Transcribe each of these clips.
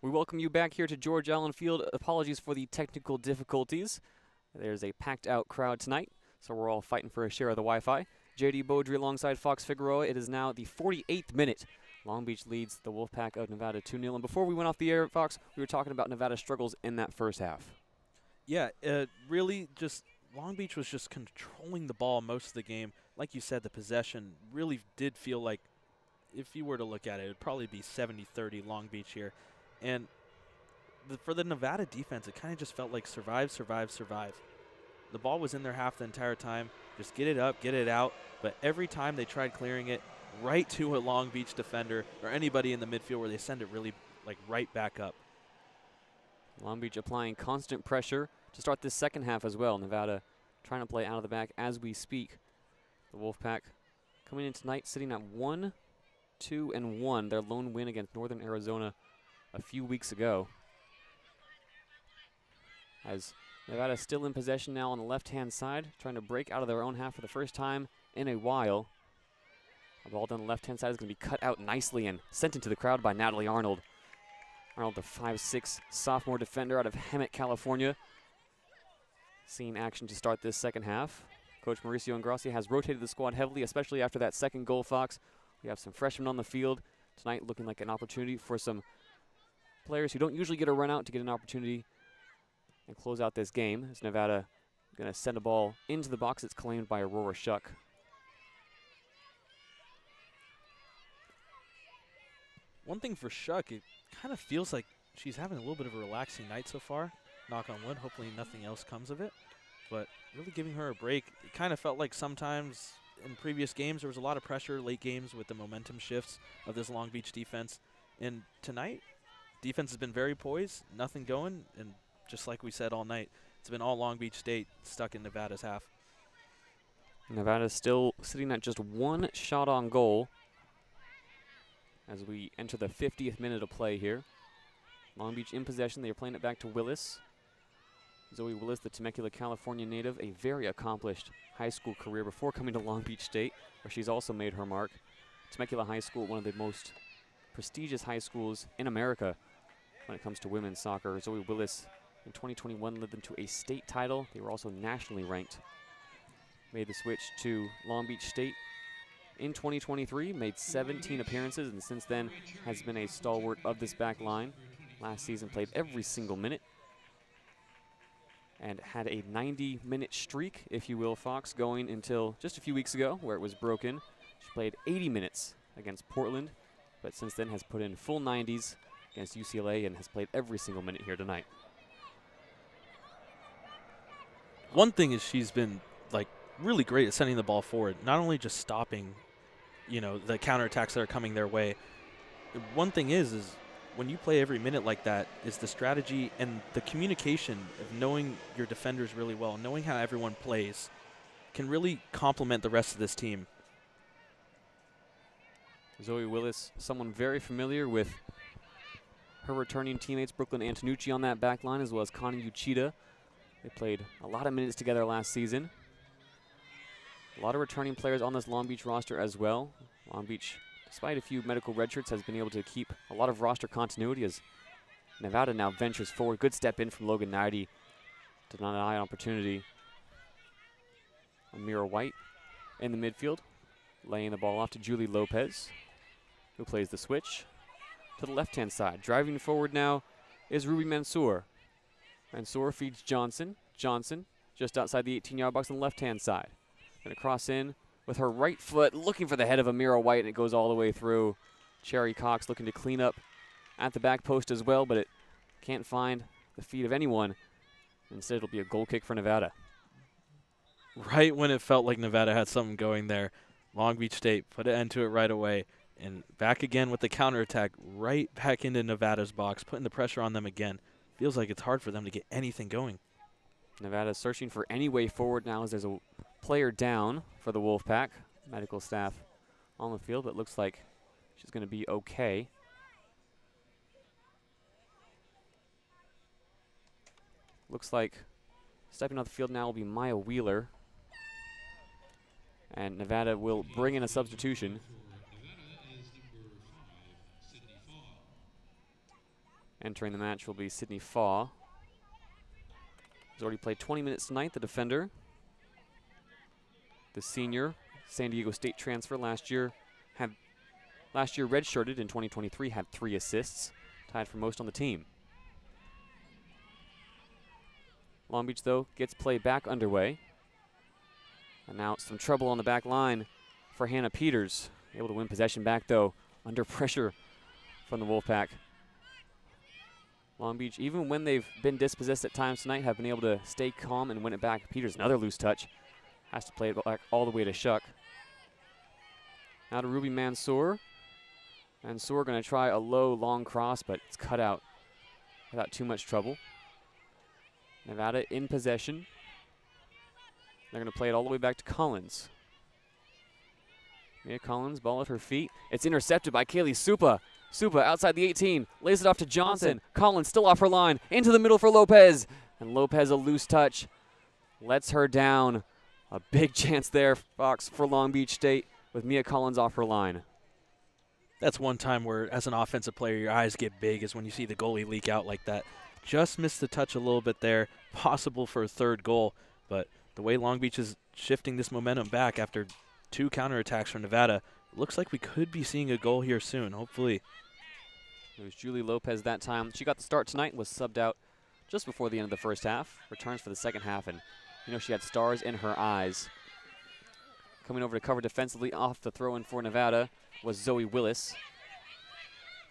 We welcome you back here to George Allen Field. Apologies for the technical difficulties. There's a packed out crowd tonight, so we're all fighting for a share of the Wi-Fi. JayDe Beaudry alongside Fox Figueroa. It is now the 48th minute. Long Beach leads the Wolfpack of Nevada 2-0. And before we went off the air, Fox, we were talking about Nevada's struggles in that first half. Yeah, really just Long Beach was just controlling the ball most of the game. Like you said, the possession really did feel like, if you were to look at it, it would probably be 70-30 Long Beach here. And for the Nevada defense, it kind of just felt like survive, survive, survive. The ball was in their half the entire time. Just get it up, get it out. But every time they tried clearing it right to a Long Beach defender or anybody in the midfield where they send it really like right back up. Long Beach applying constant pressure to start this second half as well. Nevada trying to play out of the back as we speak. The Wolfpack coming in tonight sitting at 1-2-1, their lone win against Northern Arizona a few weeks ago. As Nevada still in possession now on the left-hand side, trying to break out of their own half for the first time in a while. A ball down the left-hand side is going to be cut out nicely and sent into the crowd by Natalie Arnold. Arnold, the 5'6" sophomore defender out of Hemet, California. Seeing action to start this second half. Coach Mauricio Ingrassi has rotated the squad heavily, especially after that second goal, Fox. We have some freshmen on the field tonight, looking like an opportunity for some players who don't usually get a run out to get an opportunity and close out this game. As Nevada going to send a ball into the box. It's claimed by Aurora Shuck. One thing for Shuck, it kind of feels like she's having a little bit of a relaxing night so far. Knock on wood, hopefully nothing else comes of it. But really giving her a break. It kind of felt like sometimes in previous games there was a lot of pressure, late games with the momentum shifts of this Long Beach defense. And tonight, defense has been very poised, nothing going, and just like we said all night, it's been all Long Beach State stuck in Nevada's half. Nevada's still sitting at just one shot on goal as we enter the 50th minute of play here. Long Beach in possession. They are playing it back to Willis. Zoe Willis, the Temecula, California native, a very accomplished high school career before coming to Long Beach State, where she's also made her mark. Temecula High School, one of the most prestigious high schools in America when it comes to women's soccer. Zoe Willis in 2021 led them to a state title. They were also nationally ranked. Made the switch to Long Beach State in 2023, made 17 appearances, and since then has been a stalwart of this back line. Last season played every single minute and had a 90-minute streak, if you will, Fox, going until just a few weeks ago where it was broken. She played 80 minutes against Portland, but since then has put in full 90s against UCLA and has played every single minute here tonight. One thing is she's been like really great at sending the ball forward, not only just stopping, the counterattacks that are coming their way. One thing is when you play every minute like that, is the strategy and the communication of knowing your defenders really well, knowing how everyone plays, can really complement the rest of this team. Zoe Willis, someone very familiar with her returning teammates, Brooklyn Antonucci on that back line, as well as Connie Uchida. They played a lot of minutes together last season. A lot of returning players on this Long Beach roster as well. Long Beach, despite a few medical redshirts, has been able to keep a lot of roster continuity as Nevada now ventures forward. Good step in from Logan Knighty to deny an opportunity. Amira White in the midfield, laying the ball off to Julie Lopez, who plays the switch to the left-hand side. Driving forward now is Ruby Mansour. Mansour feeds Johnson. Johnson just outside the 18-yard box on the left-hand side. Going to cross in with her right foot, looking for the head of Amira White, and it goes all the way through. Cherry Cox looking to clean up at the back post as well, but it can't find the feet of anyone. Instead, it'll be a goal kick for Nevada. Right when it felt like Nevada had something going there, Long Beach State put an end to it right away. And back again with the counterattack, right back into Nevada's box, putting the pressure on them again. Feels like it's hard for them to get anything going. Nevada's searching for any way forward now as there's a player down for the Wolfpack. Medical staff on the field, but looks like she's going to be okay. Looks like stepping off the field now will be Maya Wheeler. And Nevada will bring in a substitution. Entering the match will be Sydney Faw. He's already played 20 minutes tonight, the defender. The senior, San Diego State transfer last year redshirted in 2023, had 3 assists, tied for most on the team. Long Beach, though, gets play back underway. And now some trouble on the back line for Hannah Peters. Able to win possession back, though, under pressure from the Wolfpack. Long Beach, even when they've been dispossessed at times tonight, have been able to stay calm and win it back. Peters, another loose touch. Has to play it back all the way to Shuck. Now to Ruby Mansour. Mansour going to try a low, long cross, but it's cut out without too much trouble. Nevada in possession. They're going to play it all the way back to Collins. Mia Collins, ball at her feet. It's intercepted by Kaylee Supa. Supa outside the 18, lays it off to Johnson. Collins still off her line, into the middle for Lopez. And Lopez, a loose touch, lets her down. A big chance there, Fox, for Long Beach State with Mia Collins off her line. That's one time where, as an offensive player, your eyes get big is when you see the goalie leak out like that. Just missed the touch a little bit there, possible for a 3rd goal. But the way Long Beach is shifting this momentum back after 2 counterattacks from Nevada, looks like we could be seeing a goal here soon, hopefully. It was Julie Lopez that time. She got the start tonight, was subbed out just before the end of the first half. Returns for the second half, and you know she had stars in her eyes. Coming over to cover defensively off the throw-in for Nevada was Zoe Willis.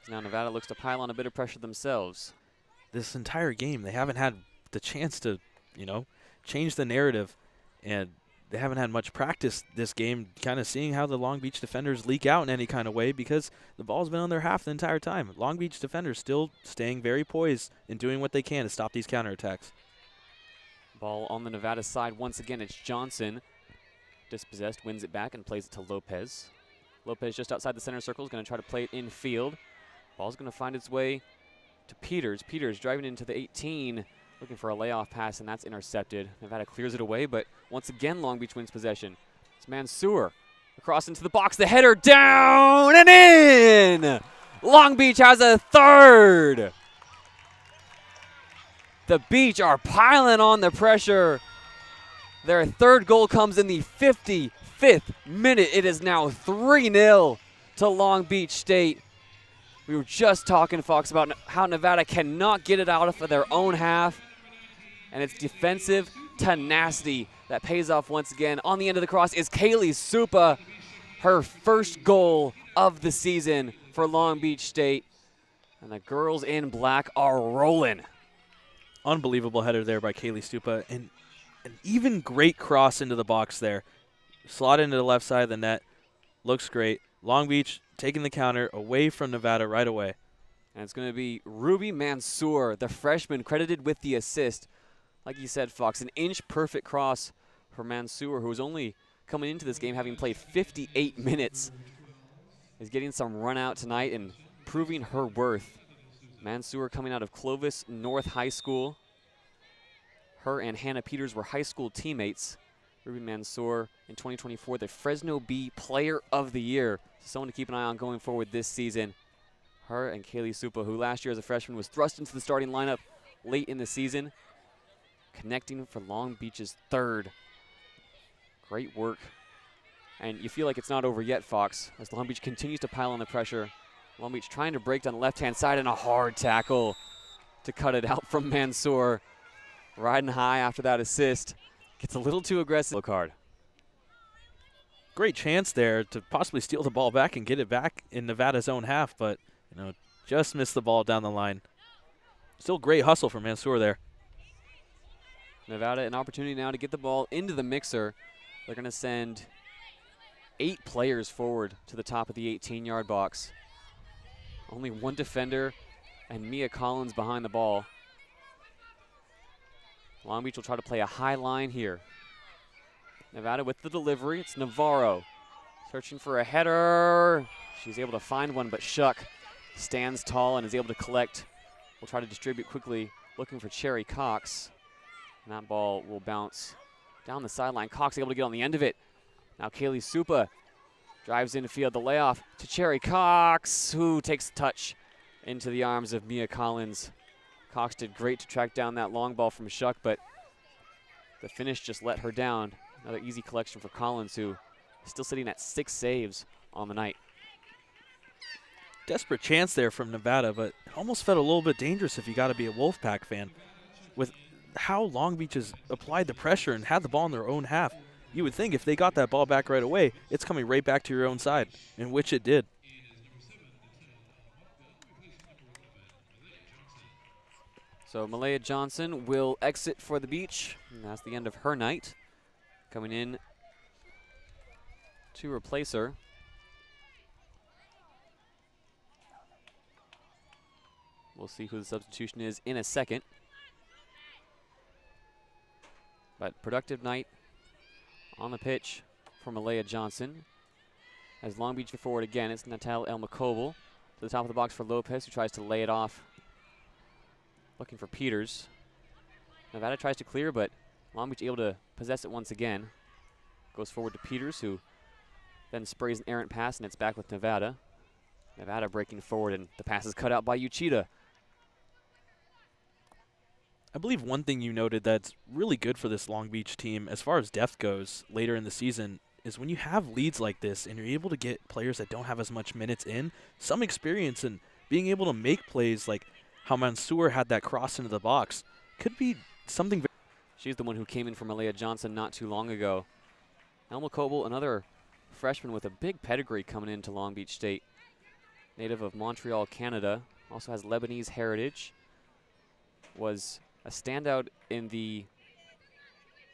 Now Nevada looks to pile on a bit of pressure themselves. This entire game, they haven't had the chance to, change the narrative, and they haven't had much practice this game, kind of seeing how the Long Beach defenders leak out in any kind of way because the ball's been on their half the entire time. Long Beach defenders still staying very poised and doing what they can to stop these counterattacks. Ball on the Nevada side once again. It's Johnson. Dispossessed, wins it back and plays it to Lopez. Lopez just outside the center circle is going to try to play it infield. Ball's going to find its way to Peters. Peters driving into the 18, looking for a layoff pass, and that's intercepted. Nevada clears it away, but once again Long Beach wins possession. It's Mansour across into the box. The header down and in! Long Beach has a 3rd. The Beach are piling on the pressure. Their 3rd goal comes in the 55th minute. It is now 3-0 to Long Beach State. We were just talking, Fox, about how Nevada cannot get it out of their own half. And it's defensive tenacity that pays off once again. On the end of the cross is Kaylee Supa, her 1st goal of the season for Long Beach State. And the girls in black are rolling. Unbelievable header there by Kaylee Supa, and an even great cross into the box there. Slot into the left side of the net. Looks great. Long Beach taking the counter away from Nevada right away. And it's going to be Ruby Mansour, the freshman, credited with the assist. Like you said, Fox, an inch-perfect cross for Mansour, who was only coming into this game having played 58 minutes. Is getting some run out tonight and proving her worth. Mansour coming out of Clovis North High School. Her and Hannah Peters were high school teammates. Ruby Mansour in 2024, the Fresno Bee Player of the Year. Someone to keep an eye on going forward this season. Her and Kaylee Supa, who last year as a freshman was thrust into the starting lineup late in the season, connecting for Long Beach's 3rd. Great work. And you feel like it's not over yet, Fox, as Long Beach continues to pile on the pressure. Long Beach trying to break down the left-hand side, and a hard tackle to cut it out from Mansour. Riding high after that assist. Gets a little too aggressive. Low card. Great chance there to possibly steal the ball back and get it back in Nevada's own half, but just missed the ball down the line. Still great hustle from Mansour there. Nevada an opportunity now to get the ball into the mixer. They're going to send 8 players forward to the top of the 18-yard box. Only 1 defender and Mia Collins behind the ball. Long Beach will try to play a high line here. Nevada with the delivery. It's Navarro searching for a header. She's able to find one, but Shuck stands tall and is able to collect. We'll try to distribute quickly, looking for Cherry Cox. And that ball will bounce down the sideline. Cox able to get on the end of it. Now Kaylee Supa drives infield, the layoff to Cherry Cox, who takes a touch into the arms of Mia Collins. Cox did great to track down that long ball from Shuck, but the finish just let her down. Another easy collection for Collins, who is still sitting at 6 saves on the night. Desperate chance there from Nevada, but it almost felt a little bit dangerous if you got to be a Wolfpack fan. With how Long Beach has applied the pressure and had the ball in their own half, you would think if they got that ball back right away, it's coming right back to your own side, in which it did. So Malaya Johnson will exit for the Beach, and that's the end of her night. Coming in to replace her, we'll see who the substitution is in a second. But productive night on the pitch for Malaya Johnson. As Long Beach forward again, it's Natal Elmakobel to the top of the box for Lopez, who tries to lay it off, looking for Peters. Nevada tries to clear, but Long Beach able to possess it once again. Goes forward to Peters, who then sprays an errant pass, and it's back with Nevada. Nevada breaking forward, and the pass is cut out by Uchida. I believe one thing you noted that's really good for this Long Beach team as far as depth goes later in the season is when you have leads like this and you're able to get players that don't have as much minutes in, some experience and being able to make plays like how Mansour had that cross into the box could be something. She's the one who came in for Malaya Johnson not too long ago. Elma Coble, another freshman with a big pedigree coming into Long Beach State. Native of Montreal, Canada. Also has Lebanese heritage. Was a standout in the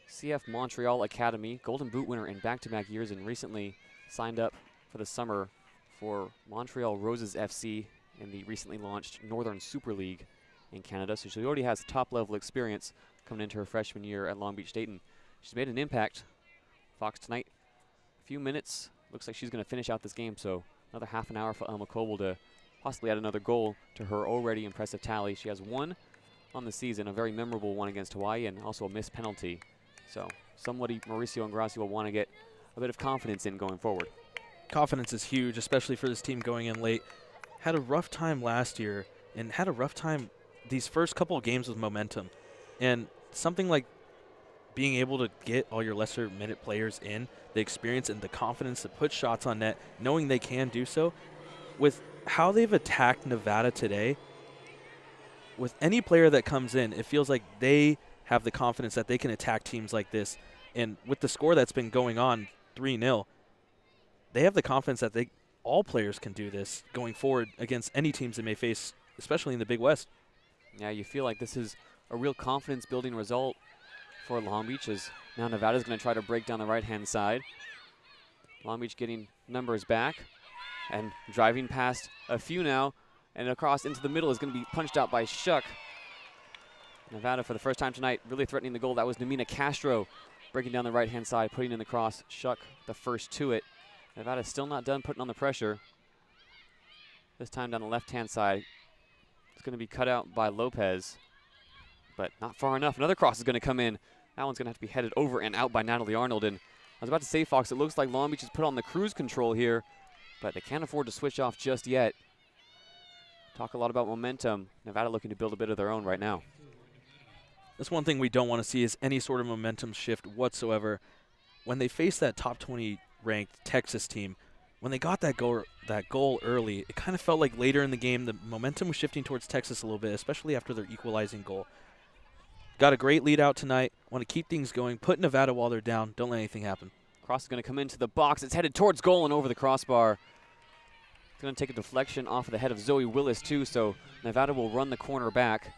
CF Montreal Academy. Golden Boot winner in back-to-back years, and recently signed up for the summer for Montreal Roses FC in the recently launched Northern Super League in Canada. So she already has top-level experience coming into her freshman year at Long Beach State, and she's made an impact. Fox tonight, a few minutes. Looks like she's going to finish out this game, so another half an hour for Elma Coble to possibly add another goal to her already impressive tally. She has one on the season, a very memorable one against Hawaii, and also a missed penalty. So somebody Mauricio Ingrassi will want to get a bit of confidence in going forward. Confidence is huge, especially for this team going in late. Had a rough time last year and had a rough time these first couple of games with momentum. And something like being able to get all your lesser minute players in, the experience and the confidence to put shots on net, knowing they can do so, with how they've attacked Nevada today, with any player that comes in, it feels like they have the confidence that they can attack teams like this. And with the score that's been going on, 3-0, they have the confidence that all players can do this going forward against any teams they may face, especially in the Big West. Yeah, you feel like this is a real confidence-building result for Long Beach, as now Nevada's going to try to break down the right-hand side. Long Beach getting numbers back and driving past a few now, and across into the middle is going to be punched out by Shuck. Nevada, for the first time tonight, really threatening the goal. That was Namina Castro breaking down the right-hand side, putting in the cross. Shuck the first to it. Nevada still not done putting on the pressure. This time down the left-hand side. It's going to be cut out by Lopez, but not far enough. Another cross is going to come in. That one's going to have to be headed over and out by Natalie Arnold. And I was about to say, Fox, it looks like Long Beach has put on the cruise control here, but they can't afford to switch off just yet. Talk a lot about momentum. Nevada looking to build a bit of their own right now. That's one thing we don't want to see is any sort of momentum shift whatsoever. When they face that top 20 ranked Texas team, when they got that goal early, it kind of felt like later in the game the momentum was shifting towards Texas a little bit, especially after their equalizing goal. Got a great lead out tonight. Want to keep things going. Put Nevada while they're down. Don't let anything happen. Cross is going to come into the box. It's headed towards goal and over the crossbar. It's going to take a deflection off of the head of Zoe Willis, too, so Nevada will run the corner back.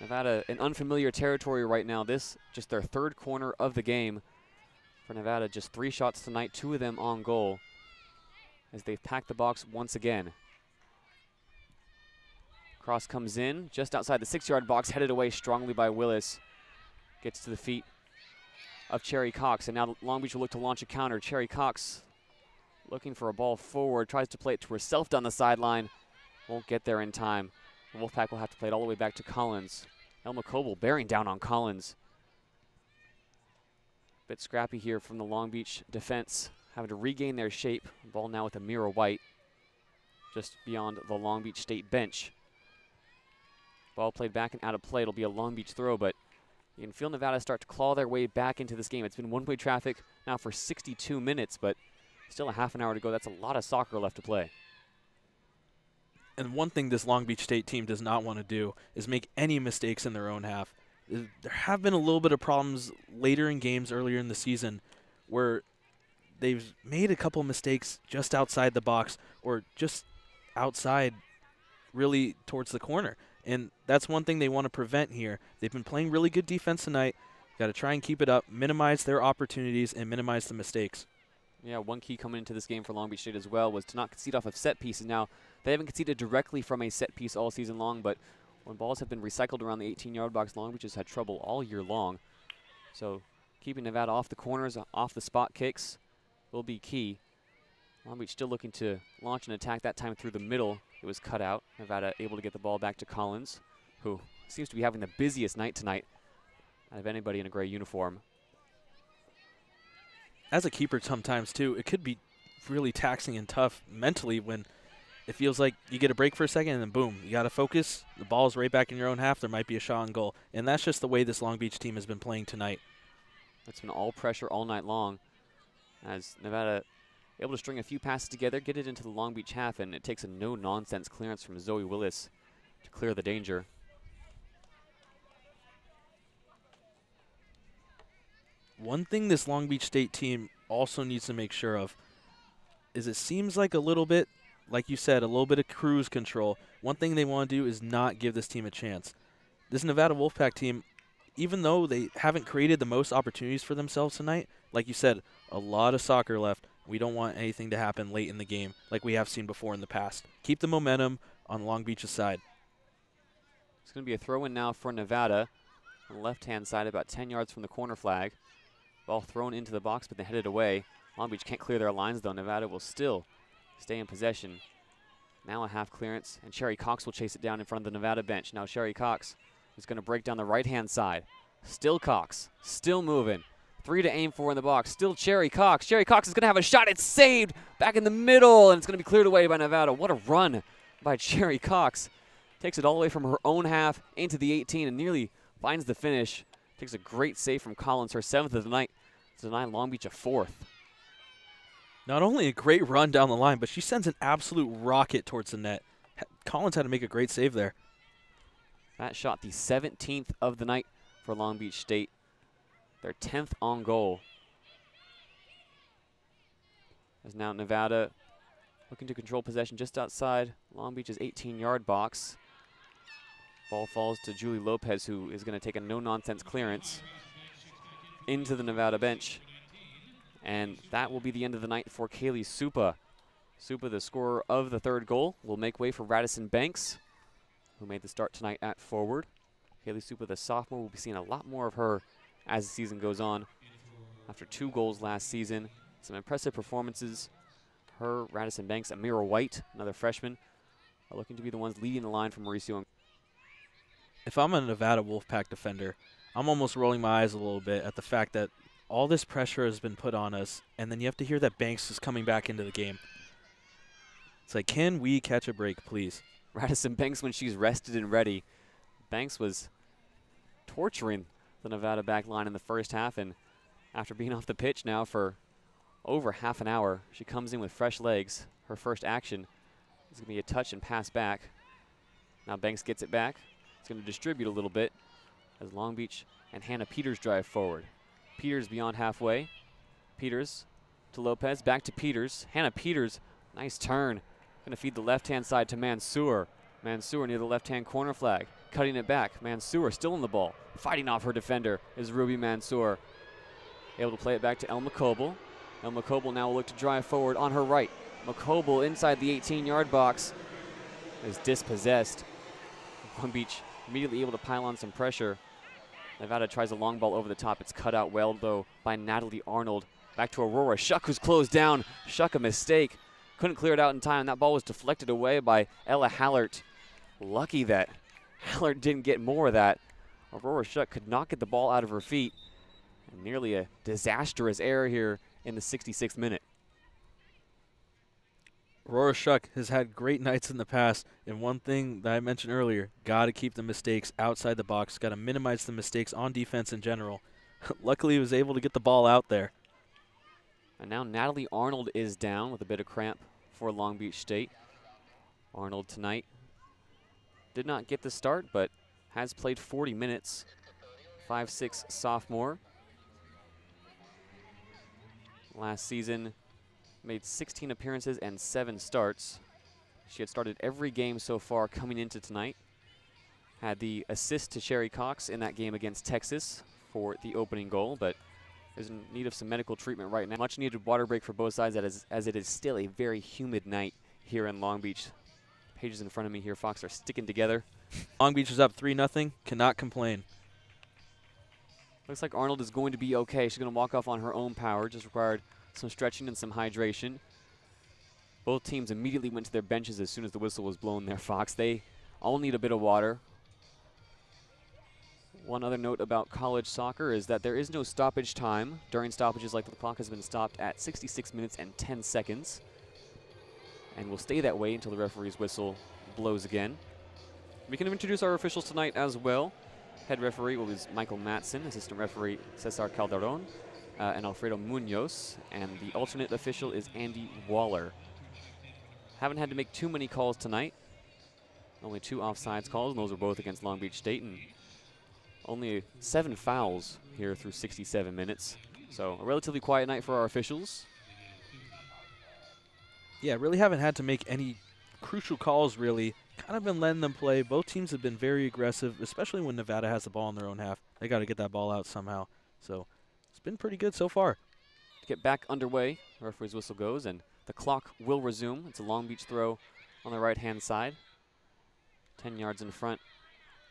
Nevada in unfamiliar territory right now. This just their third corner of the game for Nevada. Just 3 shots tonight, 2 of them on goal, as they've packed the box once again. Cross comes in just outside the 6-yard box, headed away strongly by Willis. Gets to the feet of Cherry Cox, and now Long Beach will look to launch a counter. Cherry Cox looking for a ball forward, tries to play it to herself down the sideline. Won't get there in time. The Wolfpack will have to play it all the way back to Collins. Elma Coble bearing down on Collins. Bit scrappy here from the Long Beach defense, having to regain their shape. Ball now with Amira White. just beyond the Long Beach State bench. Ball played back and out of play. It'll be a Long Beach throw, but you can feel Nevada start to claw their way back into this game. It's been one-way traffic now for 62 minutes, but still a half an hour to go. That's a lot of soccer left to play. And one thing this Long Beach State team does not want to do is make any mistakes in their own half. There have been a little bit of problems later in games earlier in the season where they've made a couple mistakes just outside the box or just outside really towards the corner. And that's one thing they want to prevent here. They've been playing really good defense tonight. Got to try and keep it up, minimize their opportunities, and minimize the mistakes. Yeah, one key coming into this game for Long Beach State as well was to not concede off of set pieces. Now, they haven't conceded directly from a set piece all season long, but when balls have been recycled around the 18-yard box, Long Beach has had trouble all year long. So keeping Nevada off the corners, off the spot kicks will be key. Long Beach still looking to launch an attack, that time through the middle. It was cut out. Nevada able to get the ball back to Collins, who seems to be having the busiest night tonight out of anybody in a gray uniform. As a keeper sometimes, too, it could be really taxing and tough mentally when it feels like you get a break for a second and then boom, you got to focus. The ball's right back in your own half. There might be a shot on goal. And that's just the way this Long Beach team has been playing tonight. It's been all pressure all night long as Nevada able to string a few passes together, get it into the Long Beach half, and it takes a no-nonsense clearance from Zoe Willis to clear the danger. One thing this Long Beach State team also needs to make sure of is it seems like a little bit, like you said, a little bit of cruise control. One thing they want to do is not give this team a chance. This Nevada Wolfpack team, even though they haven't created the most opportunities for themselves tonight, like you said, a lot of soccer left. We don't want anything to happen late in the game like we have seen before in the past. Keep the momentum on Long Beach's side. It's going to be a throw-in now for Nevada on the left-hand side, about 10 yards from the corner flag. Ball thrown into the box, but they headed away. Long Beach can't clear their lines, though. Nevada will still stay in possession. Now a half clearance, and Sherry Cox will chase it down in front of the Nevada bench. Now Sherry Cox is going to break down the right-hand side. Still Cox, still moving. 3 to aim for in the box. Still Sherry Cox. Sherry Cox is going to have a shot. It's saved back in the middle, and it's going to be cleared away by Nevada. What a run by Sherry Cox. Takes it all the way from her own half into the 18 and nearly finds the finish. Takes a great save from Collins, her 7th of the night, to deny Long Beach a 4th. Not only a great run down the line, but she sends an absolute rocket towards the net. Collins had to make a great save there. That shot the 17th of the night for Long Beach State. Their 10th on goal. As now Nevada looking to control possession just outside Long Beach's 18-yard box. Ball falls to Julie Lopez, who is going to take a no-nonsense clearance into the Nevada bench. And that will be the end of the night for Kaylee Supa. Supa, the scorer of the 3rd goal, will make way for Radisson Banks, who made the start tonight at forward. Kaylee Supa, the sophomore, will be seeing a lot more of her as the season goes on. After 2 goals last season, some impressive performances. Her, Radisson Banks, Amira White, another freshman, are looking to be the ones leading the line from Mauricio. If I'm a Nevada Wolfpack defender, I'm almost rolling my eyes a little bit at the fact that all this pressure has been put on us, and then you have to hear that Banks is coming back into the game. It's like, can we catch a break, please? Radisson Banks, when she's rested and ready. Banks was torturing the Nevada back line in the first half, and after being off the pitch now for over half an hour, she comes in with fresh legs. Her first action is going to be a touch and pass back. Now Banks gets it back. It's going to distribute a little bit as Long Beach and Hannah Peters drive forward. Peters beyond halfway. Peters to Lopez, back to Peters. Hannah Peters, nice turn. Going to feed the left-hand side to Mansour. Mansour near the left-hand corner flag, cutting it back. Mansour still in the ball. Fighting off her defender is Ruby Mansour. Able to play it back to El McCoble. El McCoble now will look to drive forward on her right. McCoble inside the 18-yard box is dispossessed. Long Beach immediately able to pile on some pressure. Nevada tries a long ball over the top. It's cut out well, though, by Natalie Arnold. Back to Aurora. Shuck, who's closed down. Shuck, a mistake. Couldn't clear it out in time. That ball was deflected away by Ella Hallert. Lucky that Hallert didn't get more of that. Aurora Shuck could not get the ball out of her feet. And nearly a disastrous error here in the 66th minute. Aurora Shuck has had great nights in the past, and one thing that I mentioned earlier, got to keep the mistakes outside the box, got to minimize the mistakes on defense in general. Luckily, he was able to get the ball out there. And now Natalie Arnold is down with a bit of cramp for Long Beach State. Arnold tonight did not get the start, but has played 40 minutes. 5'6" sophomore. Last season, made 16 appearances and 7 starts. She had started every game so far coming into tonight. Had the assist to Sherry Cox in that game against Texas for the opening goal, but is in need of some medical treatment right now. Much needed water break for both sides as it is still a very humid night here in Long Beach. Pages in front of me here, Fox, are sticking together. Long Beach is up 3-0, cannot complain. Looks like Arnold is going to be okay. She's going to walk off on her own power, just required some stretching and some hydration. Both teams immediately went to their benches as soon as the whistle was blown there, Fox. They all need a bit of water. One other note about college soccer is that there is no stoppage time. During stoppages, like the clock has been stopped at 66 minutes and 10 seconds. And will stay that way until the referee's whistle blows again. We can introduce our officials tonight as well. Head referee will be Michael Matson, assistant referee Cesar Calderon, and Alfredo Munoz, and the alternate official is Andy Waller. Haven't had to make too many calls tonight. Only 2 offsides calls, and those were both against Long Beach State, and only 7 fouls here through 67 minutes. So a relatively quiet night for our officials. Yeah, really haven't had to make any crucial calls, really. Kind of been letting them play. Both teams have been very aggressive, especially when Nevada has the ball in their own half. They got to get that ball out somehow. So it's been pretty good so far. To get back underway, the referee's whistle goes, and the clock will resume. It's a Long Beach throw on the right-hand side. 10 yards in front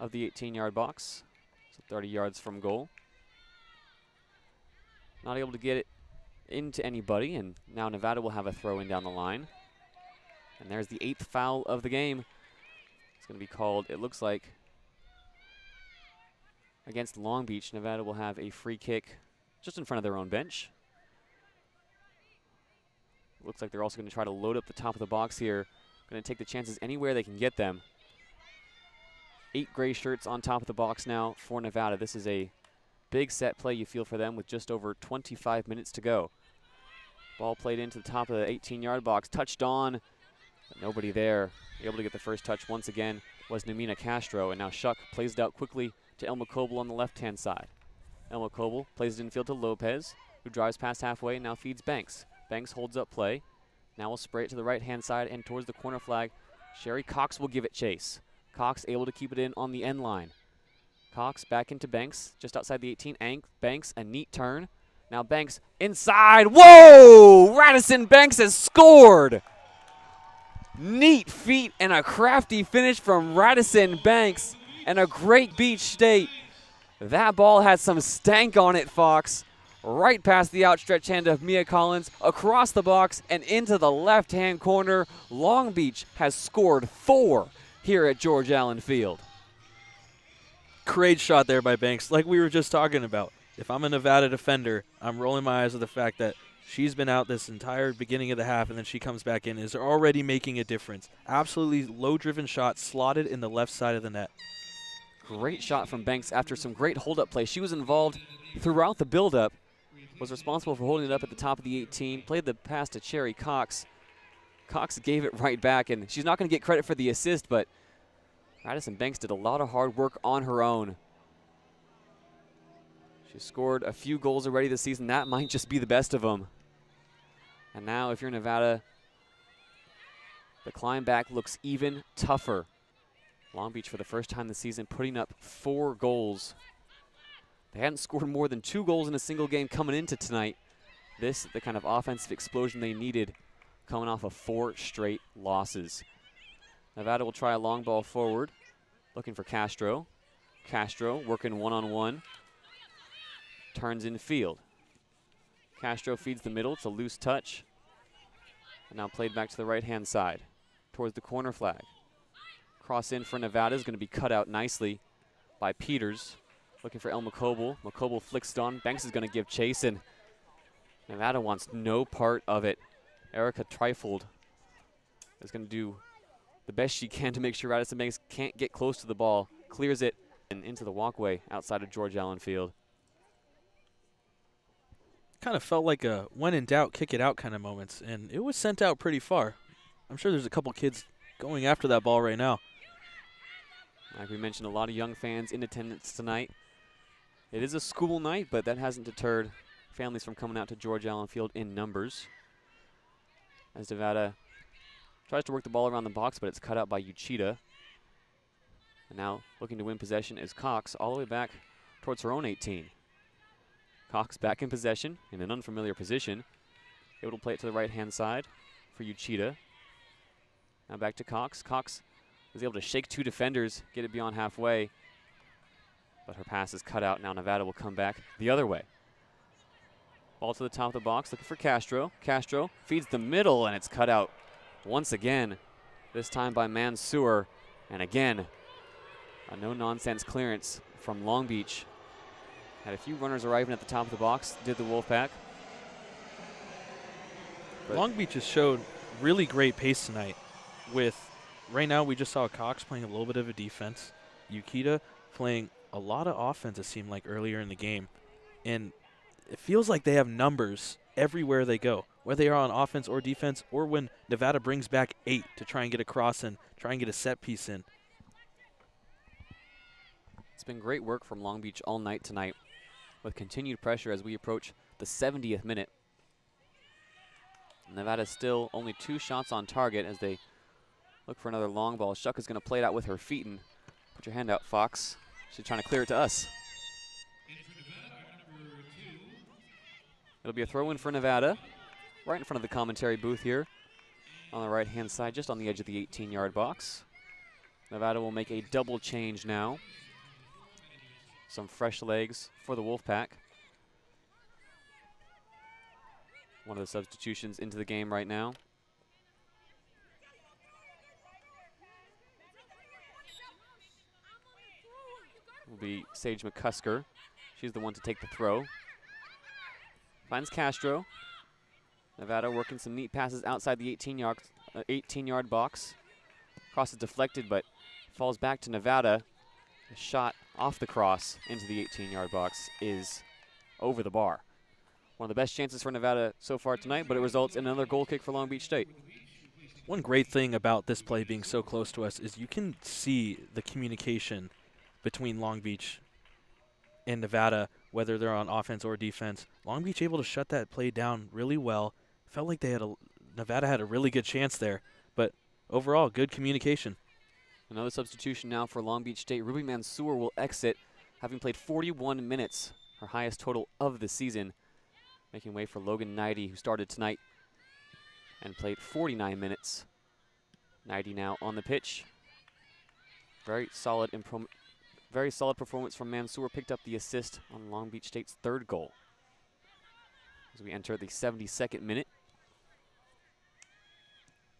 of the 18-yard box. So 30 yards from goal. Not able to get it into anybody, and now Nevada will have a throw in down the line. And there's the 8th foul of the game. It's going to be called, it looks like, against Long Beach. Nevada will have a free kick just in front of their own bench. Looks like they're also going to try to load up the top of the box here. Going to take the chances anywhere they can get them. 8 gray shirts on top of the box now for Nevada. This is a big set play you feel for them with just over 25 minutes to go. Ball played into the top of the 18-yard box, touched on, but nobody there. Able to get the first touch once again was Namina Castro, and now Shuck plays it out quickly to Elma Coble on the left-hand side. Elma Coble plays it infield to Lopez, who drives past halfway and now feeds Banks. Banks holds up play. Now will spray it to the right-hand side and towards the corner flag. Sherry Cox will give it chase. Cox able to keep it in on the end line. Cox back into Banks, just outside the 18. Banks, a neat turn. Now Banks inside. Whoa! Radisson Banks has scored! Neat feet and a crafty finish from Radisson Banks and a great Beach State. That ball had some stank on it, Fox. Right past the outstretched hand of Mia Collins, across the box and into the left-hand corner. Long Beach has scored 4 here at George Allen Field. Great shot there by Banks, like we were just talking about. If I'm a Nevada defender, I'm rolling my eyes at the fact that she's been out this entire beginning of the half, and then she comes back in, is already making a difference. Absolutely low-driven shot, slotted in the left side of the net. Great shot from Banks after some great hold-up play. She was involved throughout the build-up, was responsible for holding it up at the top of the 18, played the pass to Sherry Cox. Cox gave it right back, and she's not going to get credit for the assist, but Radisson Banks did a lot of hard work on her own. She scored a few goals already this season. That might just be the best of them. And now, if you're Nevada, the climb back looks even tougher. Long Beach, for the first time this season, putting up 4 goals. They hadn't scored more than 2 goals in a single game coming into tonight. This is the kind of offensive explosion they needed, coming off of 4 straight losses. Nevada will try a long ball forward, looking for Castro. Castro working one-on-one. Turns in field. Castro feeds the middle. It's a loose touch. And now played back to the right-hand side towards the corner flag. Cross in for Nevada is going to be cut out nicely by Peters. Looking for Elma Coble. McCoble flicks it on. Banks is going to give chase, and Nevada wants no part of it. Erica Trifold is going to do the best she can to make sure Radisson Banks can't get close to the ball. Clears it and into the walkway outside of George Allen Field. Kind of felt like a when in doubt, kick it out kind of moments, and it was sent out pretty far. I'm sure there's a couple kids going after that ball right now. Like we mentioned, a lot of young fans in attendance tonight. It is a school night, but that hasn't deterred families from coming out to George Allen Field in numbers. As Nevada tries to work the ball around the box, but it's cut out by Uchida. And now looking to win possession is Cox, all the way back towards her own 18. Cox back in possession in an unfamiliar position. Able to play it to the right-hand side for Uchida. Now back to Cox. Cox was able to shake two defenders, get it beyond halfway. But her pass is cut out. Now Nevada will come back the other way. Ball to the top of the box, looking for Castro. Castro feeds the middle, and it's cut out once again, this time by Mansour. And again, a no-nonsense clearance from Long Beach. Had a few runners arriving at the top of the box, did the Wolfpack. Long Beach has showed really great pace tonight. With right now, we just saw Cox playing a little bit of a defense. Uchida playing a lot of offense, it seemed like, earlier in the game. And it feels like they have numbers everywhere they go, whether they are on offense or defense, or when Nevada brings back 8 to try and get a cross in, try and get a set piece in. It's been great work from Long Beach all night tonight, with continued pressure as we approach the 70th minute. Nevada still only 2 shots on target as they look for another long ball. Shuck is going to play it out with her feet, and put your hand out, Fox. She's trying to clear it to us. It'll be a throw in for Nevada, right in front of the commentary booth here on the right-hand side, just on the edge of the 18-yard box. Nevada will make a double change now. Some fresh legs for the Wolfpack. One of the substitutions into the game right now. Will be Sage McCusker. She's the one to take the throw. Finds Castro. Nevada working some neat passes outside the 18-yard box. Cross is deflected, but falls back to Nevada. A shot off the cross into the 18-yard box is over the bar. One of the best chances for Nevada so far tonight, but it results in another goal kick for Long Beach State. One great thing about this play being so close to us is you can see the communication between Long Beach and Nevada, whether they're on offense or defense. Long Beach able to shut that play down really well. Felt like Nevada had a really good chance there, but overall, good communication. Another substitution now for Long Beach State. Ruby Mansour will exit, having played 41 minutes, her highest total of the season, making way for Logan Knighty, who started tonight and played 49 minutes. Knighty now on the pitch. Very solid performance from Mansour. Picked up the assist on Long Beach State's 3rd goal. As we enter the 72nd minute.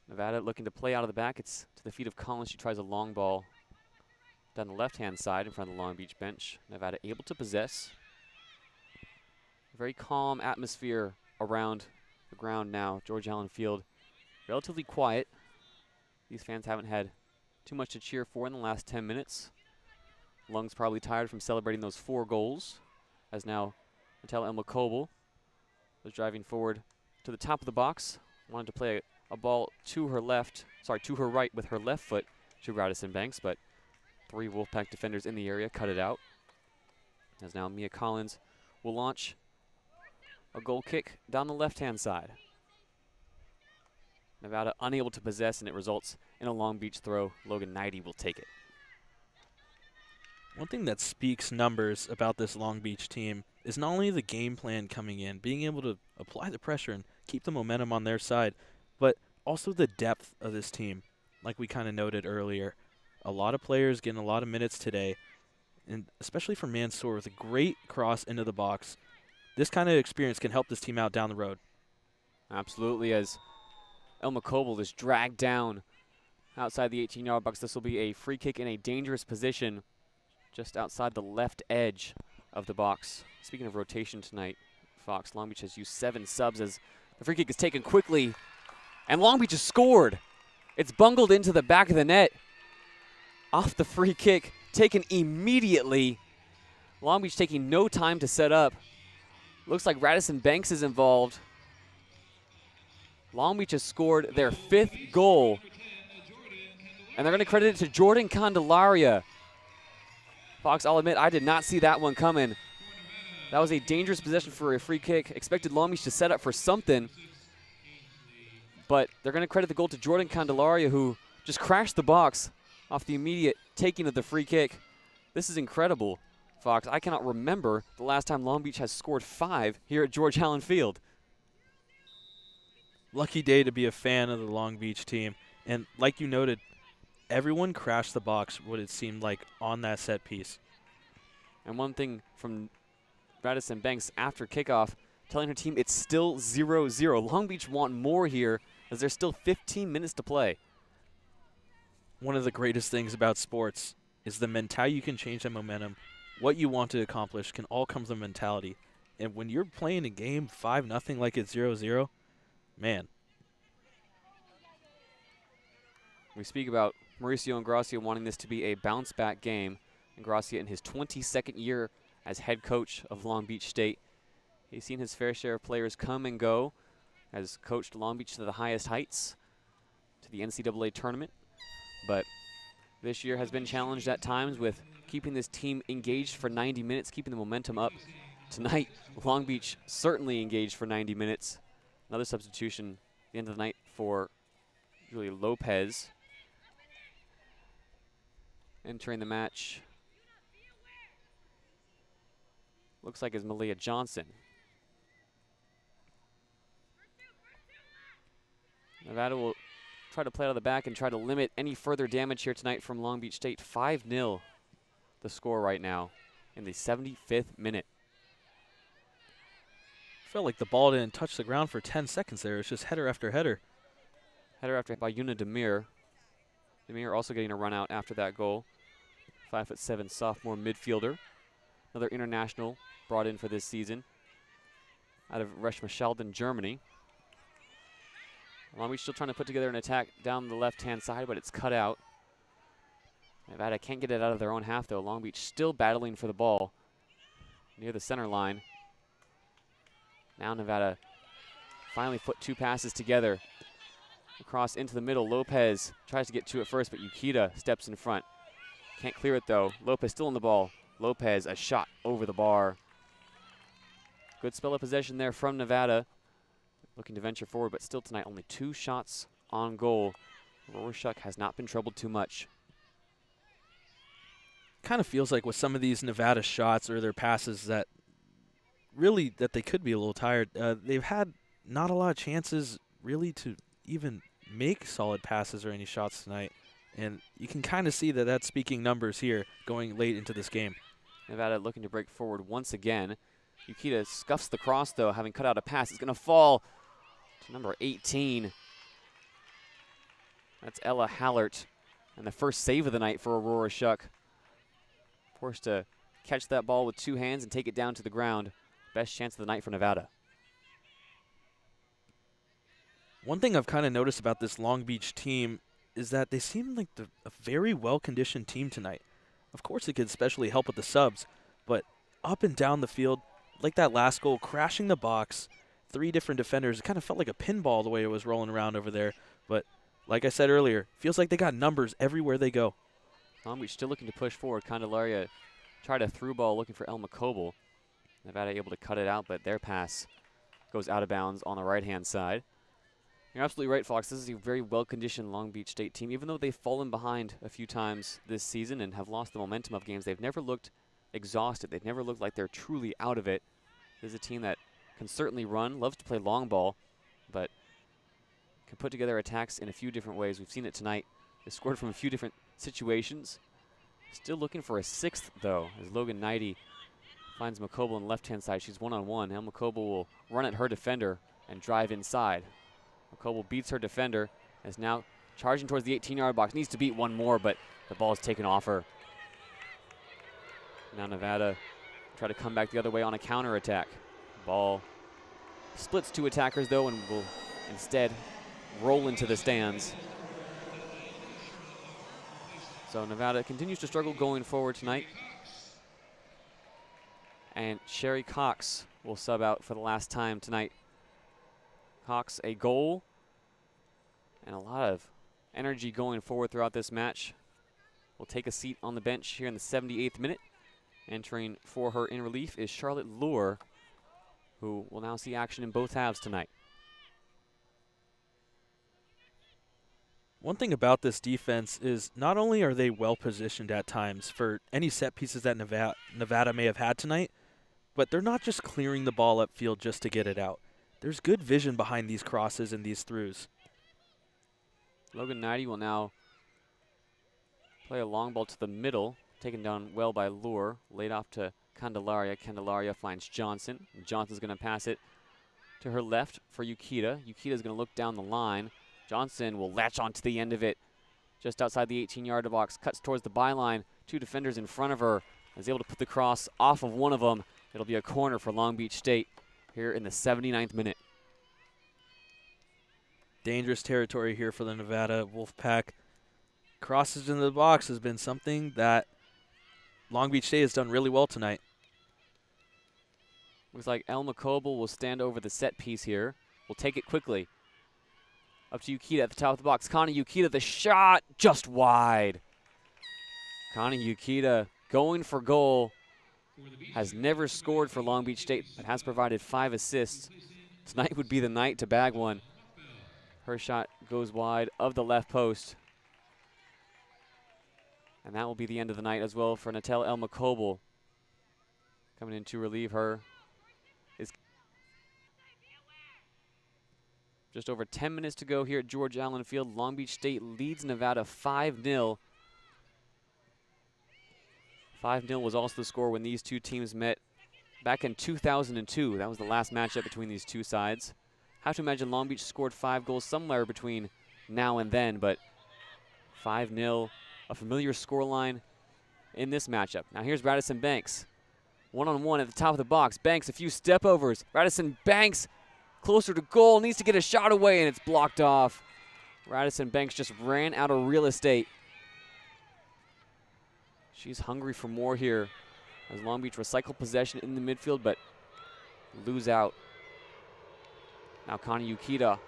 Nevada looking to play out of the back. It's to the feet of Collins. She tries a long ball down the left-hand side in front of the Long Beach bench. Nevada able to possess. A very calm atmosphere around the ground now. George Allen Field relatively quiet. These fans haven't had too much to cheer for in the last 10 minutes. Lung's probably tired from celebrating those 4 goals, as now Mattel Elma Coble was driving forward to the top of the box. Wanted to play a ball to her right with her left foot to Radisson Banks, but 3 Wolfpack defenders in the area cut it out. As now Mia Collins will launch a goal kick down the left-hand side. Nevada unable to possess, and it results in a Long Beach throw. Logan Knighty will take it. One thing that speaks numbers about this Long Beach team is not only the game plan coming in, being able to apply the pressure and keep the momentum on their side, but also the depth of this team. Like we kind of noted earlier, a lot of players getting a lot of minutes today, and especially for Mansour with a great cross into the box. This kind of experience can help this team out down the road. Absolutely, as Elma Coble is dragged down outside the 18-yard box. This will be a free kick in a dangerous position just outside the left edge of the box. Speaking of rotation tonight, Fox, Long Beach has used 7 subs as the free kick is taken quickly, and Long Beach has scored. It's bungled into the back of the net. Off the free kick, taken immediately. Long Beach taking no time to set up. Looks like Radisson Banks is involved. Long Beach has scored their 5th goal. And they're going to credit it to Jordan Candelaria. Fox, I'll admit, I did not see that one coming. That was a dangerous possession for a free kick. Expected Long Beach to set up for something. But they're going to credit the goal to Jordan Candelaria, who just crashed the box off the immediate taking of the free kick. This is incredible, Fox. I cannot remember the last time Long Beach has scored 5 here at George Allen Field. Lucky day to be a fan of the Long Beach team. And like you noted, everyone crashed the box, what it seemed like, on that set piece. And one thing from Radisson Banks after kickoff, telling her team it's still 0-0. Long Beach want more here as there's still 15 minutes to play. One of the greatest things about sports is the mentality. You can change that momentum. What you want to accomplish can all come from mentality. And when you're playing a game 5-0 like it's 0-0, man. We speak about Mauricio Ingracia wanting this to be a bounce-back game. Ingracia in his 22nd year as head coach of Long Beach State. He's seen his fair share of players come and go, has coached Long Beach to the highest heights, to the NCAA tournament. But this year has been challenged at times with keeping this team engaged for 90 minutes, keeping the momentum up. Tonight, Long Beach certainly engaged for 90 minutes. Another substitution at the end of the night for Julia Lopez. Entering the match, looks like is Malia Johnson. Nevada will try to play out of the back and try to limit any further damage here tonight from Long Beach State. 5-0 the score right now in the 75th minute. Felt like the ball didn't touch the ground for 10 seconds there. It's just header after header. Header after by Yuna Demir. Demir also getting a run out after that goal. 5'7" sophomore midfielder. Another international brought in for this season out of Rechmeshalden, Germany. Long Beach still trying to put together an attack down the left-hand side, but it's cut out. Nevada can't get it out of their own half, though. Long Beach still battling for the ball near the center line. Now Nevada finally put 2 passes together. Across into the middle. Lopez tries to get to it first, but Yukita steps in front. Can't clear it, though. Lopez still on the ball. Lopez, a shot over the bar. Good spell of possession there from Nevada. Looking to venture forward, but still tonight only 2 shots on goal. Rorschach has not been troubled too much. Kind of feels like with some of these Nevada shots or their passes that really that they could be a little tired. They've had not a lot of chances really to even make solid passes or any shots tonight. And you can kind of see that that's speaking numbers here going late into this game. Nevada looking to break forward once again. Yukita scuffs the cross, though, having cut out a pass. It's going to fall to number 18. That's Ella Hallert. And the first save of the night for Aurora Shuck. Forced to catch that ball with 2 hands and take it down to the ground. Best chance of the night for Nevada. One thing I've kind of noticed about this Long Beach team is that they seem like a very well-conditioned team tonight. Of course, it could especially help with the subs, but up and down the field, like that last goal, crashing the box, 3 different defenders. It kind of felt like a pinball the way it was rolling around over there. But like I said earlier, feels like they got numbers everywhere they go. Long Beach still looking to push forward. Candelaria tried a through ball looking for Elma Coble. Nevada able to cut it out, but their pass goes out of bounds on the right-hand side. You're absolutely right, Fox. This is a very well-conditioned Long Beach State team. Even though they've fallen behind a few times this season and have lost the momentum of games, they've never looked exhausted. They've never looked like they're truly out of it. This is a team that can certainly run, loves to play long ball, but can put together attacks in a few different ways. We've seen it tonight. They scored from a few different situations. Still looking for a 6th, though, as Logan Knighty finds McCoble on the left-hand side. She's one-on-one. Now McCoble will run at her defender and drive inside. McCoble beats her defender, is now charging towards the 18-yard box. Needs to beat one more, but the ball is taken off her. Now Nevada try to come back the other way on a counterattack. Ball splits 2 attackers, though, and will instead roll into the stands. So Nevada continues to struggle going forward tonight. And Sherry Cox will sub out for the last time tonight. Cox, a goal and a lot of energy going forward throughout this match. Will take a seat on the bench here in the 78th minute. Entering for her in relief is Charlotte Lure, who will now see action in both halves tonight. One thing about this defense is not only are they well positioned at times for any set pieces that Nevada may have had tonight, but they're not just clearing the ball upfield just to get it out. There's good vision behind these crosses and these throughs. Logan Knighty will now play a long ball to the middle, taken down well by Lure, laid off to Candelaria. Candelaria finds Johnson. Johnson's going to pass it to her left for Yukita. Yukita's going to look down the line. Johnson will latch onto the end of it just outside the 18-yard box, cuts towards the byline. Two defenders in front of her. Is able to put the cross off of one of them. It'll be a corner for Long Beach State here in the 79th minute. Dangerous territory here for the Nevada Wolfpack. Crosses into the box has been something that Long Beach State has done really well tonight. Looks like Elma Coble will stand over the set piece here. We'll take it quickly. Up to Yukita at the top of the box. Connie Yukita, the shot just wide. Connie Yukita going for goal. Has never scored for Long Beach State, but has provided 5 assists. Tonight would be the night to bag one. Her shot goes wide of the left post. And that will be the end of the night as well for Natel Elma Coble. Coming in to relieve her is just over 10 minutes to go here at George Allen Field. Long Beach State leads Nevada 5-0. 5-0 was also the score when these two teams met back in 2002. That was the last matchup between these two sides. Have to imagine Long Beach scored 5 goals somewhere between now and then, but 5-0, a familiar scoreline in this matchup. Now here's Radisson Banks. One-on-one at the top of the box. Banks, a few step overs. Radisson Banks closer to goal, needs to get a shot away, and it's blocked off. Radisson Banks just ran out of real estate. She's hungry for more here as Long Beach recycle possession in the midfield, but lose out. Now Connie Yukita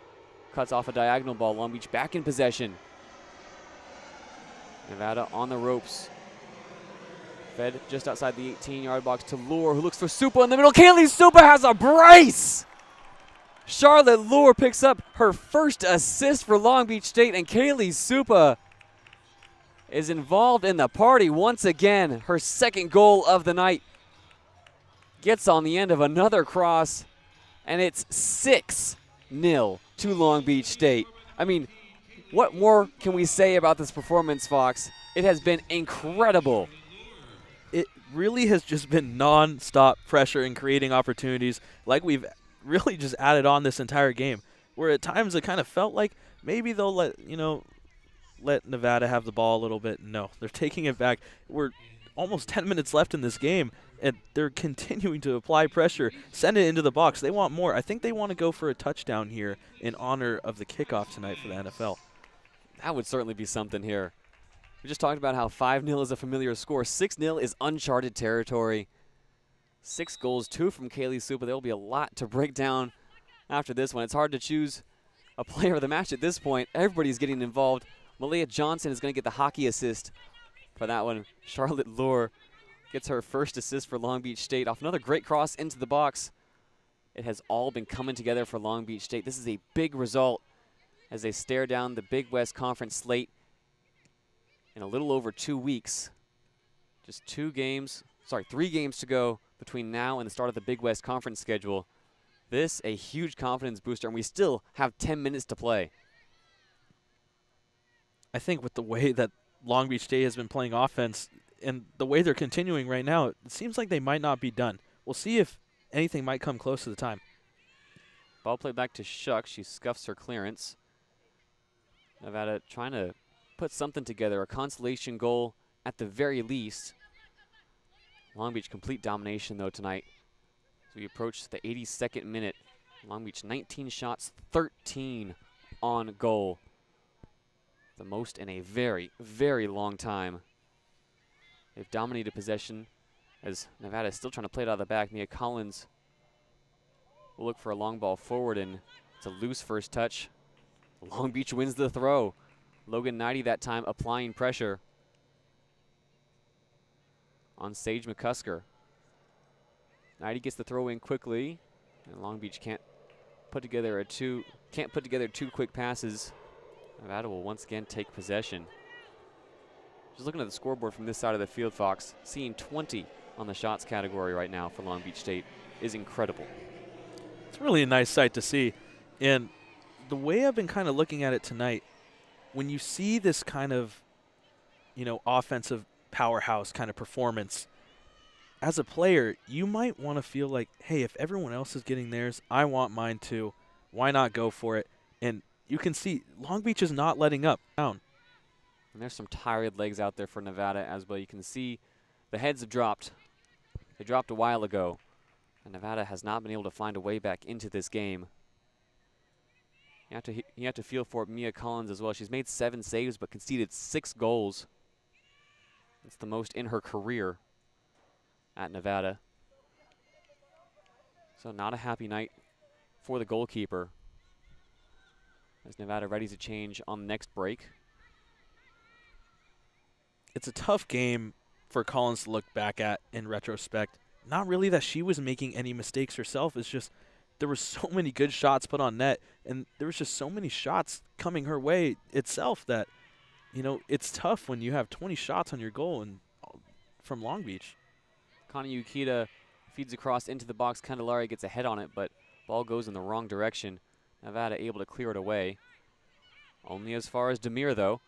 cuts off a diagonal ball. Long Beach back in possession. Nevada on the ropes. Fed just outside the 18-yard box to Lure, who looks for Supa in the middle. Kaylee Supa has a brace! Charlotte Lure picks up her first assist for Long Beach State, and Kaylee Supa is involved in the party once again. Her second goal of the night. Gets on the end of another cross, and it's 6-0 to Long Beach State. I mean, what more can we say about this performance, Fox? It has been incredible. It really has just been non-stop pressure and creating opportunities like we've really just added on this entire game, where at times it kind of felt like maybe they'll let Nevada have the ball a little bit. No, they're taking it back. We're almost 10 minutes left in this game, and they're continuing to apply pressure, send it into the box. They want more. I think they want to go for a touchdown here in honor of the kickoff tonight for the NFL. That would certainly be something here. We just talked about how 5-0 is a familiar score. 6-0 is uncharted territory. 6 goals, 2 from Kaylee Supa. There will be a lot to break down after this one. It's hard to choose a player of the match at this point. Everybody's getting involved. Malia Johnson is going to get the hockey assist for that one. Charlotte Lure gets her first assist for Long Beach State off another great cross into the box. It has all been coming together for Long Beach State. This is a big result as they stare down the Big West Conference slate in a little over 2 weeks. Just 3 games to go between now and the start of the Big West Conference schedule. This a huge confidence booster, and we still have 10 minutes to play. I think with the way that Long Beach State has been playing offense and the way they're continuing right now, it seems like they might not be done. We'll see if anything might come close to the time. Ball played back to Shuck. She scuffs her clearance. Nevada trying to put something together, a consolation goal at the very least. Long Beach complete domination, though, tonight. As we approach the 82nd minute, Long Beach 19 shots, 13 on goal. The most in a very, very long time. They've dominated possession as Nevada is still trying to play it out of the back. Mia Collins will look for a long ball forward, and it's a loose first touch. Long Beach wins the throw. Logan Knighty that time applying pressure on Sage McCusker. Knighty gets the throw in quickly, and Long Beach can't put together two quick passes. Nevada will once again take possession. Just looking at the scoreboard from this side of the field, Fox, seeing 20 on the shots category right now for Long Beach State is incredible. It's really a nice sight to see. And the way I've been kind of looking at it tonight, when you see this kind of, offensive powerhouse kind of performance, as a player, you might want to feel like, hey, if everyone else is getting theirs, I want mine too. Why not go for it? And you can see Long Beach is not letting up. Down. And there's some tired legs out there for Nevada as well. You can see the heads have dropped. They dropped a while ago. And Nevada has not been able to find a way back into this game. You have to feel for Mia Collins as well. She's made 7 saves but conceded 6 goals. It's the most in her career at Nevada. So not a happy night for the goalkeeper, as Nevada ready to change on the next break. It's a tough game for Collins to look back at in retrospect. Not really that she was making any mistakes herself. It's just there were so many good shots put on net, and there was just so many shots coming her way itself that, it's tough when you have 20 shots on your goal and from Long Beach. Connie Ukita feeds across into the box. Candelaria gets a head on it, but ball goes in the wrong direction. Nevada able to clear it away. Only as far as Demir, though.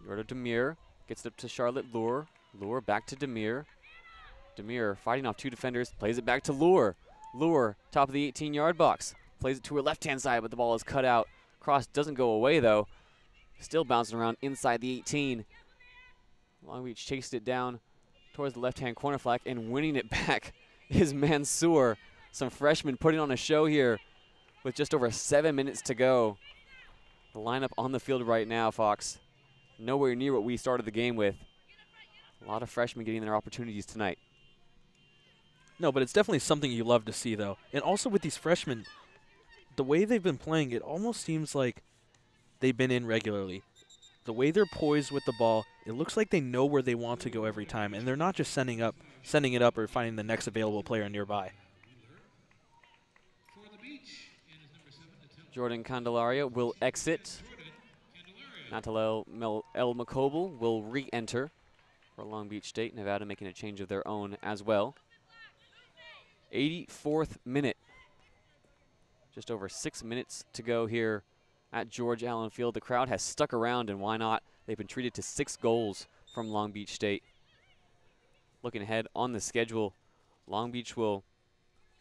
Yorda Demir gets it up to Charlotte Lure. Lure back to Demir. Demir fighting off 2 defenders, plays it back to Lure. Lure, top of the 18-yard box. Plays it to her left-hand side, but the ball is cut out. Cross doesn't go away, though. Still bouncing around inside the 18. Long Beach chased it down towards the left-hand corner flag, and winning it back is Mansour. Some freshmen putting on a show here with just over 7 minutes to go. The lineup on the field right now, Fox, nowhere near what we started the game with. A lot of freshmen getting their opportunities tonight. No, but it's definitely something you love to see, though. And also with these freshmen, the way they've been playing, it almost seems like they've been in regularly. The way they're poised with the ball, it looks like they know where they want to go every time, and they're not just sending it up or finding the next available player nearby. Jordan Candelaria will exit. Natalel El Makobel will re-enter for Long Beach State. Nevada making a change of their own as well. 84th minute. Just over 6 minutes to go here at George Allen Field. The crowd has stuck around, and why not? They've been treated to 6 goals from Long Beach State. Looking ahead on the schedule, Long Beach will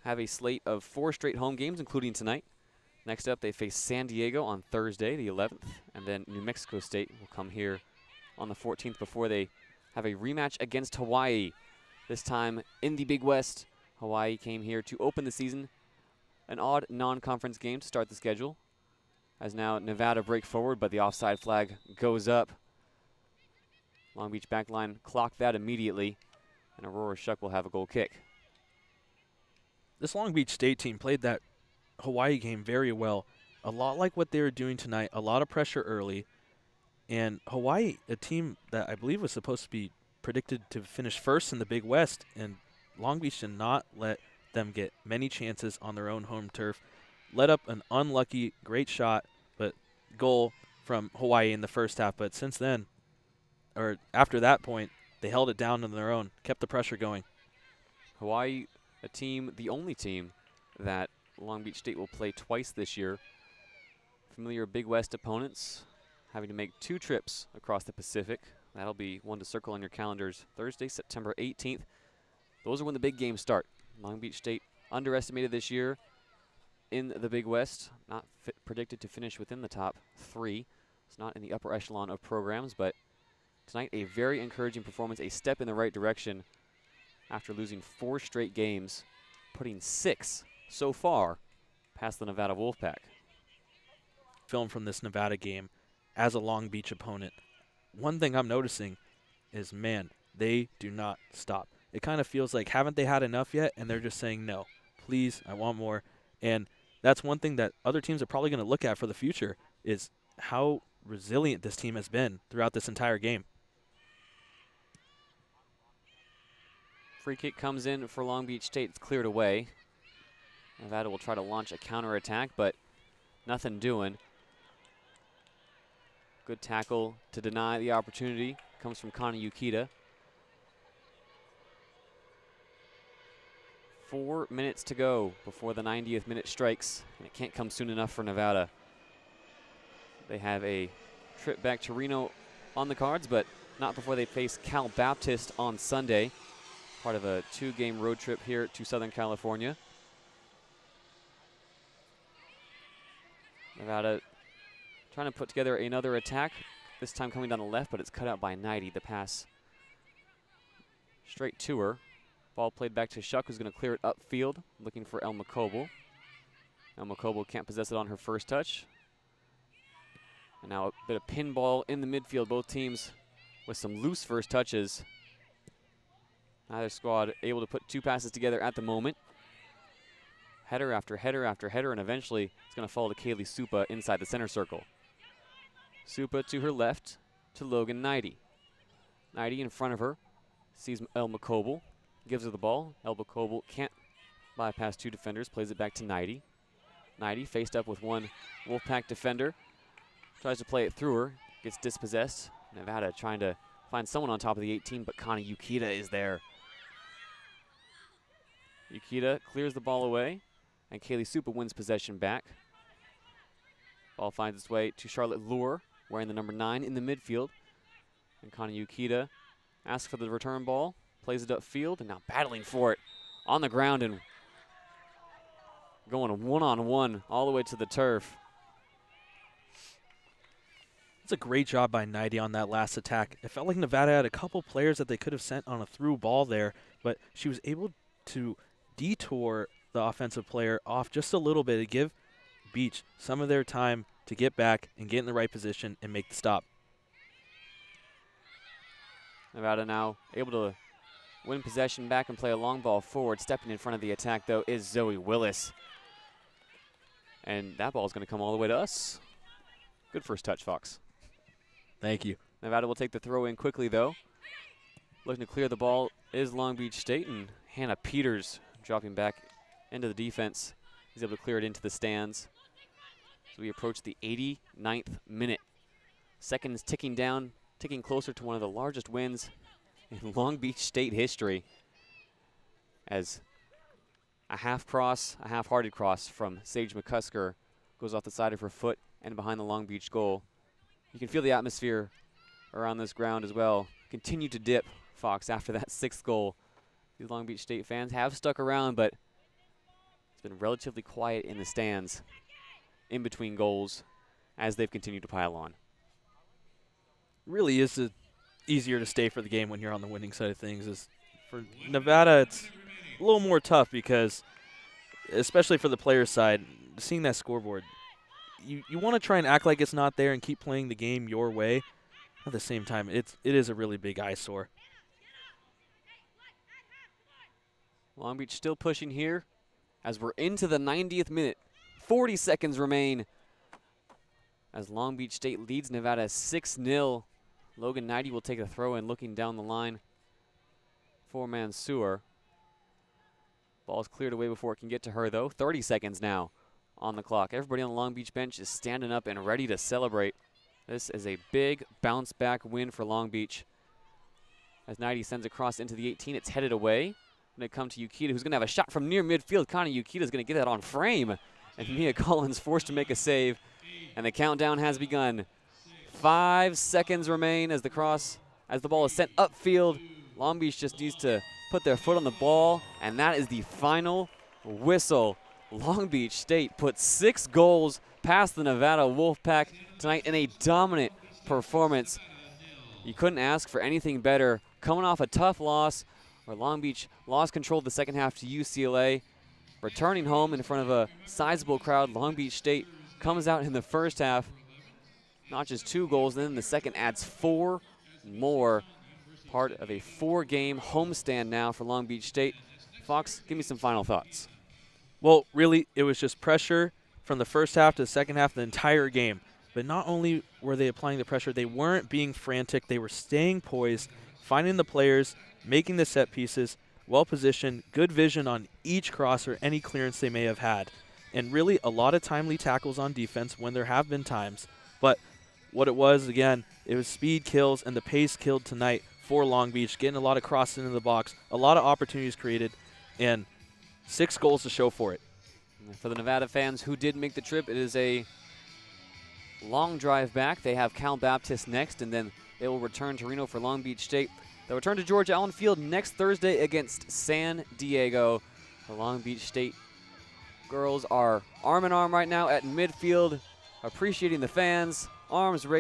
have a slate of 4 straight home games, including tonight. Next up, they face San Diego on Thursday, the 11th, and then New Mexico State will come here on the 14th before they have a rematch against Hawaii. This time in the Big West, Hawaii came here to open the season. An odd non-conference game to start the schedule, as now Nevada break forward, but the offside flag goes up. Long Beach backline clocked that immediately, and Aurora Shuck will have a goal kick. This Long Beach State team played that Hawaii game very well. A lot like what they were doing tonight, a lot of pressure early. And Hawaii, a team that I believe was supposed to be predicted to finish first in the Big West, and Long Beach did not let them get many chances on their own home turf. Let up an unlucky, great shot, but goal from Hawaii in the first half. But since then, or after that point, they held it down on their own, kept the pressure going. Hawaii, a team, the only team that Long Beach State will play twice this year. Familiar Big West opponents, having to make 2 trips across the Pacific. That'll be one to circle on your calendars. Thursday, September 18th. Those are when the big games start. Long Beach State underestimated this year in the Big West. Not predicted to finish within the top 3. It's not in the upper echelon of programs, but tonight a very encouraging performance, a step in the right direction after losing 4 straight games, putting 6 so far past the Nevada Wolfpack. Film from this Nevada game, as a Long Beach opponent, one thing I'm noticing is, man, they do not stop. It kind of feels like, haven't they had enough yet? And they're just saying, no, please, I want more. And that's one thing that other teams are probably going to look at for the future, is how resilient this team has been throughout this entire game. Free kick comes in for Long Beach State. It's cleared away. Nevada will try to launch a counterattack, but nothing doing. Good tackle to deny the opportunity. Comes from Kana Yukita. 4 minutes to go before the 90th minute strikes, and it can't come soon enough for Nevada. They have a trip back to Reno on the cards, but not before they face Cal Baptist on Sunday, part of a 2-game road trip here to Southern California. Nevada trying to put together another attack, this time coming down the left, but it's cut out by JayDe. The pass straight to her. Ball played back to Shuck, who's going to clear it upfield, looking for Elma Coble. Elma Coble can't possess it on her first touch. And now a bit of pinball in the midfield, both teams with some loose first touches. Neither squad able to put 2 passes together at the moment. Header after header after header, and eventually it's going to fall to Kaylee Supa inside the center circle. Supa to her left to Logan JayDe. JayDe in front of her, sees Elma Coble, gives her the ball. Elma Coble can't bypass 2 defenders, plays it back to JayDe. JayDe faced up with one Wolfpack defender, tries to play it through her, gets dispossessed. Nevada trying to find someone on top of the 18, but Kana Yukita is there. Yukita clears the ball away, and Kaylee Supa wins possession back. Ball finds its way to Charlotte Lure, wearing the number 9 in the midfield. And Kana Yukita asks for the return ball, plays it upfield, and now battling for it on the ground and going one-on-one all the way to the turf. It's a great job by JayDe on that last attack. It felt like Nevada had a couple players that they could have sent on a through ball there, but she was able to detour the offensive player off just a little bit to give Beach some of their time to get back and get in the right position and make the stop. Nevada now able to win possession back and play a long ball forward. Stepping in front of the attack, though, is Zoe Willis. And that ball is going to come all the way to us. Good first touch, Fox. Thank you. Nevada will take the throw in quickly, though. Looking to clear the ball is Long Beach State, and Hannah Peters dropping back into the defense. He's able to clear it into the stands. So we approach the 89th minute. Seconds ticking down, ticking closer to one of the largest wins in Long Beach State history, as a half-hearted cross from Sage McCusker goes off the side of her foot and behind the Long Beach goal. You can feel the atmosphere around this ground as well. Continue to dip, Fox, after that 6th goal. These Long Beach State fans have stuck around, but it's been relatively quiet in the stands in between goals as they've continued to pile on. Really is easier to stay for the game when you're on the winning side of things. For Nevada, it's a little more tough because, especially for the players' side, seeing that scoreboard, you want to try and act like it's not there and keep playing the game your way. At the same time, it is a really big eyesore. Long Beach still pushing here as we're into the 90th minute. 40 seconds remain as Long Beach State leads Nevada 6-0. Logan JayDe will take a throw in, looking down the line for Mansour. Ball's cleared away before it can get to her, though. 30 seconds now on the clock. Everybody on the Long Beach bench is standing up and ready to celebrate. This is a big bounce-back win for Long Beach. As JayDe sends across into the 18, it's headed away. Going to come to Yukita, who's going to have a shot from near midfield. Kana Yukita is going to get that on frame. And Mia Collins forced to make a save. And the countdown has begun. 5 seconds remain as the ball is sent upfield. Long Beach just needs to put their foot on the ball, and that is the final whistle. Long Beach State puts 6 goals past the Nevada Wolfpack tonight in a dominant performance. You couldn't ask for anything better. Coming off a tough loss where Long Beach lost control of the second half to UCLA. Returning home in front of a sizable crowd, Long Beach State comes out in the first half notches 2 goals, and then the second adds 4 more. Part of a 4-game homestand now for Long Beach State. Fox, give me some final thoughts. Well, really, it was just pressure from the first half to the second half of the entire game. But not only were they applying the pressure, they weren't being frantic. They were staying poised, finding the players, making the set pieces, well-positioned, good vision on each cross or any clearance they may have had. And really a lot of timely tackles on defense when there have been times. But what it was, again, it was speed kills and the pace killed tonight for Long Beach, getting a lot of crosses into the box, a lot of opportunities created, and 6 goals to show for it. For the Nevada fans who did make the trip, it is a long drive back. They have Cal Baptist next, and then they will return to Reno for Long Beach State. They'll return to George Allen Field next Thursday against San Diego. The Long Beach State girls are arm in arm right now at midfield, appreciating the fans, arms raised.